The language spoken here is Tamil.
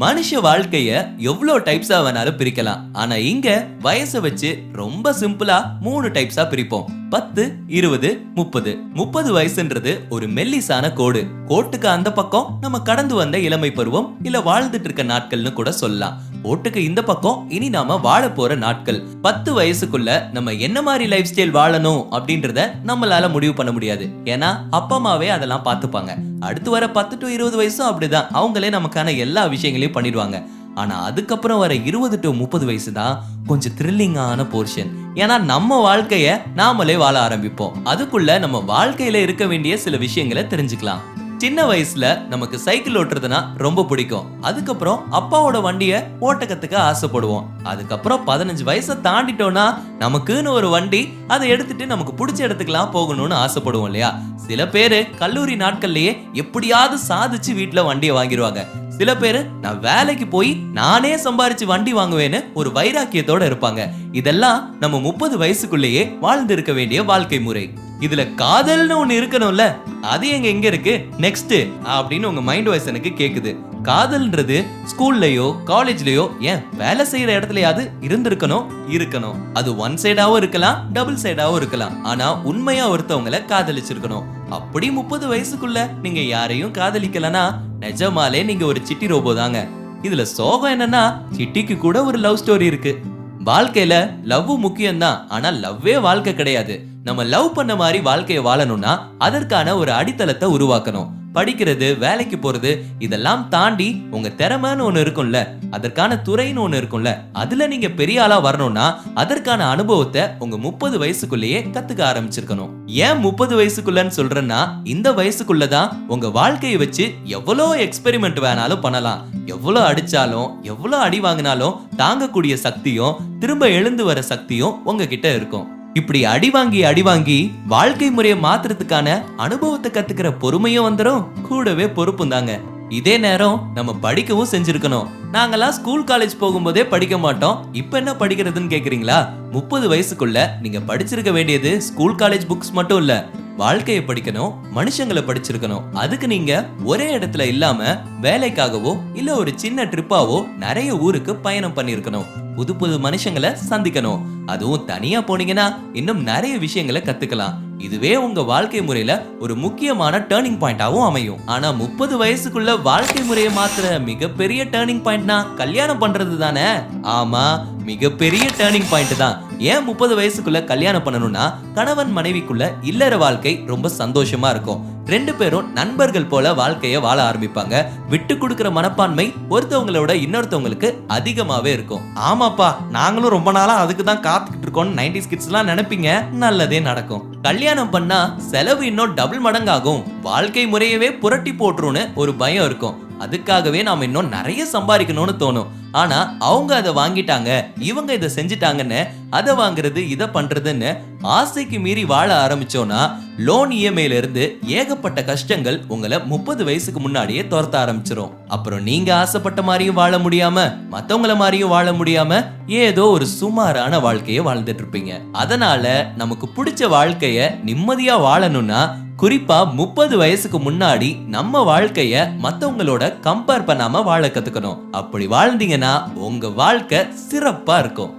மனுஷ வாழ்க்கைய எவ்வளோ டைப்ஸா வேணாலும் பிரிக்கலாம். ஆனா இங்க வயசை வச்சு ரொம்ப சிம்பிளா 3 டைப்ஸா பிரிப்போம். 10, 20, 30. 30 வயசுன்றது ஒரு மெல்லிசான கோடு. கோட்டுக்கு அந்த பக்கம் நம்ம கடந்து வந்த இளமை பருவம், இல்ல வாழ்ந்துட்டு இருக்க நாட்கள்னு கூட சொல்லலாம். கோட்டுக்கு இந்த பக்கம் இனி நாம வாழ போற நாட்கள். 10 வயசுக்குள்ள நம்ம என்ன மாதிரி லைஃப் ஸ்டைல் வாழணும் அப்படின்றத நம்மளால முடிவு பண்ண முடியாது. ஏன்னா அப்பா அம்மாவே அதெல்லாம் பார்த்துப்பாங்க. அடுத்து வர 10 to 20 வயசும் அப்படிதான், அவங்களே நமக்கான எல்லா விஷயங்களையும் பண்ணிடுவாங்க. ஆனா அதுக்கப்புறம் வர 20 to 30 வயசு தான் கொஞ்சம் த்ரில்லிங்கான போர்ஷன். ஏன்னா நம்ம வாழ்க்கைய நாமளே வாழ ஆரம்பிப்போம். அதுக்குள்ள நம்ம வாழ்க்கையில இருக்க வேண்டிய சில விஷயங்களை தெரிஞ்சுக்கலாம். சின்ன வயசுல நமக்கு சைக்கிள் ஓட்டுறதுனா ரொம்ப பிடிக்கும். அதுக்கப்புறம் அப்பாவோட வண்டிய ஓட்ட கத்துக்க ஆசைப்படுவோம். அதுக்கப்புறம் 15 வயசை தாண்டிட்டோம்னா நமக்குன்னு ஒரு வண்டி, அதை எடுத்துட்டு நமக்கு பிடிச்ச இடத்துக்குலாம் போகணும்னு ஆசைப்படுவோம் இல்லையா? சில பேரு கல்லூரி நாட்கள்லயே எப்படியாவது சாதிச்சு வீட்டுல வண்டியை வாங்கிடுவாங்க. சில பேரு நான் வேலைக்கு போய் நானே சம்பாரிச்சு வண்டி வாங்குவேன்னு ஒரு வைராக்கியத்தோட இருப்பாங்க. இதெல்லாம் நம்ம 30 வயசுக்குள்ளேயே வாழ்ந்து இருக்க வேண்டிய வாழ்க்கை முறை. இதுல காதல்னு ஒண்ணு இருக்கணும்ல, அது எங்க இருக்கு நெக்ஸ்ட் அப்படின்னு உங்க மைண்ட் வாய்ஸ் எனக்கு கேக்குது. காதல்ன்றது ஸ்கூல்லயோ காலேஜ்லயோ ஏன் வேலை செய்யற இடத்துலயாவது இருக்கணும். அது ஒன் சைடாவும் இருக்கலாம், டபுள் சைடாவும் இருக்கலாம். ஆனா உண்மையா ஒருத்தவங்களை காதலிச்சிருக்கணும். அப்படி 30 வயசுக்குள்ள நீங்க யாரையும் காதலிக்கலனா நிஜமாலே நீங்க ஒரு சிட்டி ரோபோ தாங்க. இதுல சோகம் என்னன்னா, சிட்டிக்கு கூட ஒரு லவ் ஸ்டோரி இருக்கு. வாழ்க்கையில லவ் முக்கியம் தான், ஆனா லவ்வே வாழ்க்கை கிடையாது. நம்ம லவ் பண்ண மாதிரி வாழ்க்கையை வாழணும்னா அதற்கான ஒரு அடித்தளத்தை உருவாக்கணும். படிக்கிறது, வேலைக்கு போறது, இதெல்லாம் தாண்டி உங்க திறமைன்னு ஒண்ணு இருக்கும்ல, அதற்கான துறைன்னு ஒண்ணு இருக்கும்ல, அதுல நீங்க பெரிய ஆளா வரணும்னா அதற்கான அனுபவத்தை உங்க 30 வயசுக்குள்ளேயே கத்துக்க ஆரம்பிச்சிருக்கணும். ஏன் 30 வயசுக்குள்ளன்னு சொல்றேன்னா, இந்த வயசுக்குள்ளதான் உங்க வாழ்க்கையை வச்சு எவ்வளோ எக்ஸ்பெரிமெண்ட் வேணாலும் பண்ணலாம். எவ்வளவு அடிச்சாலும் எவ்வளவு அடி வாங்கினாலும் தாங்கக்கூடிய சக்தியும் திரும்ப எழுந்து வர சக்தியும் உங்ககிட்ட இருக்கும். இப்படி அடி வாங்கி வாழ்க்கை முறையை மாத்துறதுக்கான அனுபவத்தை கத்துக்கிற பொறுமையும் வந்துடும், கூடவே பொறுப்பும் தாங்க. இதே நேரம் நம்ம படிக்கவும் செஞ்சிருக்கணும். நாங்கெல்லாம் ஸ்கூல் காலேஜ் போகும்போதே படிக்க மாட்டோம், இப்ப என்ன படிக்கிறதுன்னு கேக்குறீங்களா? 30 வயசுக்குள்ள நீங்க படிச்சிருக்க வேண்டியது ஸ்கூல் காலேஜ் புக்ஸ் மட்டும் இல்ல, வாழ்க்கையை படிக்கணும், மனுஷங்களை படிச்சிருக்கணும். அதுக்கு நீங்க ஒரே இடத்துல இல்லாம வேலைக்காகவோ இல்ல ஒரு சின்ன ட்ரிப்பாவோ நிறைய ஊருக்கு பயணம் பண்ணிருக்கணும். புது புது மனுஷங்களை சந்திக்கணும். அதுவும் தனியா போனீங்கன்னா இன்னும் நிறைய விஷயங்களை கத்துக்கலாம். இதுவே உங்க வாழ்க்கை முறையில ஒரு முக்கியமான டேர்னிங் பாயிண்டாவும் அமையும். ஆனா 30 வயசுக்குள்ள வாழ்க்கை முறையை மாத்துற மிகப்பெரிய டேர்னிங் பாயிண்ட்னா கல்யாணம் பண்றது தானே? ஆமா, மிகப்பெரிய டேர்னிங் பாயிண்ட் தான். ஏன் 30 வயசுக்குள்ள கல்யாணம் பண்ணணும்னா, கணவன் மனைவிக்குள்ள இல்லற வாழ்க்கை ரொம்ப சந்தோஷமா இருக்கும். 2 பேரும் நண்பர்கள் போல வாழ்க்கைய வாழ ஆரம்பிப்பாங்க. விட்டு கொடுக்கிற மனப்பான்மை ஒருத்தவங்களோட இன்னொருத்தவங்களுக்கு அதிகமாவே இருக்கும். ஆமாப்பா, நாங்களும் ரொம்ப நாளா அதுக்கு தான் காத்துக்கிட்டு இருக்கோம் 90s கிட்ஸ் எல்லாம் நினைப்பீங்க. நல்லதே நடக்கும். கல்யாணம் பண்ணா செலவு இன்னும் டபுள் மடங்காகும், வாழ்க்கை முறையவே புரட்டி போட்டுருன்னு ஒரு பயம் இருக்கும். அதுக்காகவே நாம இன்னும் நிறைய சம்பாதிக்கணும்னு தோணும். ஆனா அவங்க அதை வாங்கிட்டாங்க, இவங்க இதை செஞ்சிட்டாங்கன்னு அதை வாங்குறது இதை பண்றதுன்னு ஆசைக்கு மீறி வாழ ஆரம்பிச்சோம்னா லோன் இஎம்ஐல இருந்து ஏகப்பட்ட கஷ்டங்கள் உங்களை 30 வயசுக்கு முன்னாடியே துரத்த ஆரம்பிச்சிரும். அப்புறம் நீங்க ஆசைப்பட்ட மாதிரியும் வாழ முடியாம, மத்தவங்கள மாதிரியும் வாழ முடியாம ஏதோ ஒரு சுமாரான வாழ்க்கைய வாழ்ந்துட்டு இருப்பீங்க. அதனால நமக்கு பிடிச்ச வாழ்க்கைய நிம்மதியா வாழணும்னா குறிப்பா 30 வயசுக்கு முன்னாடி நம்ம வாழ்க்கைய மத்தவங்களோட கம்பேர் பண்ணாம வாழ கத்துக்கணும். அப்படி வாழ்ந்தீங்கன்னா உங்க வாழ்க்கை சிறப்பா இருக்கும்.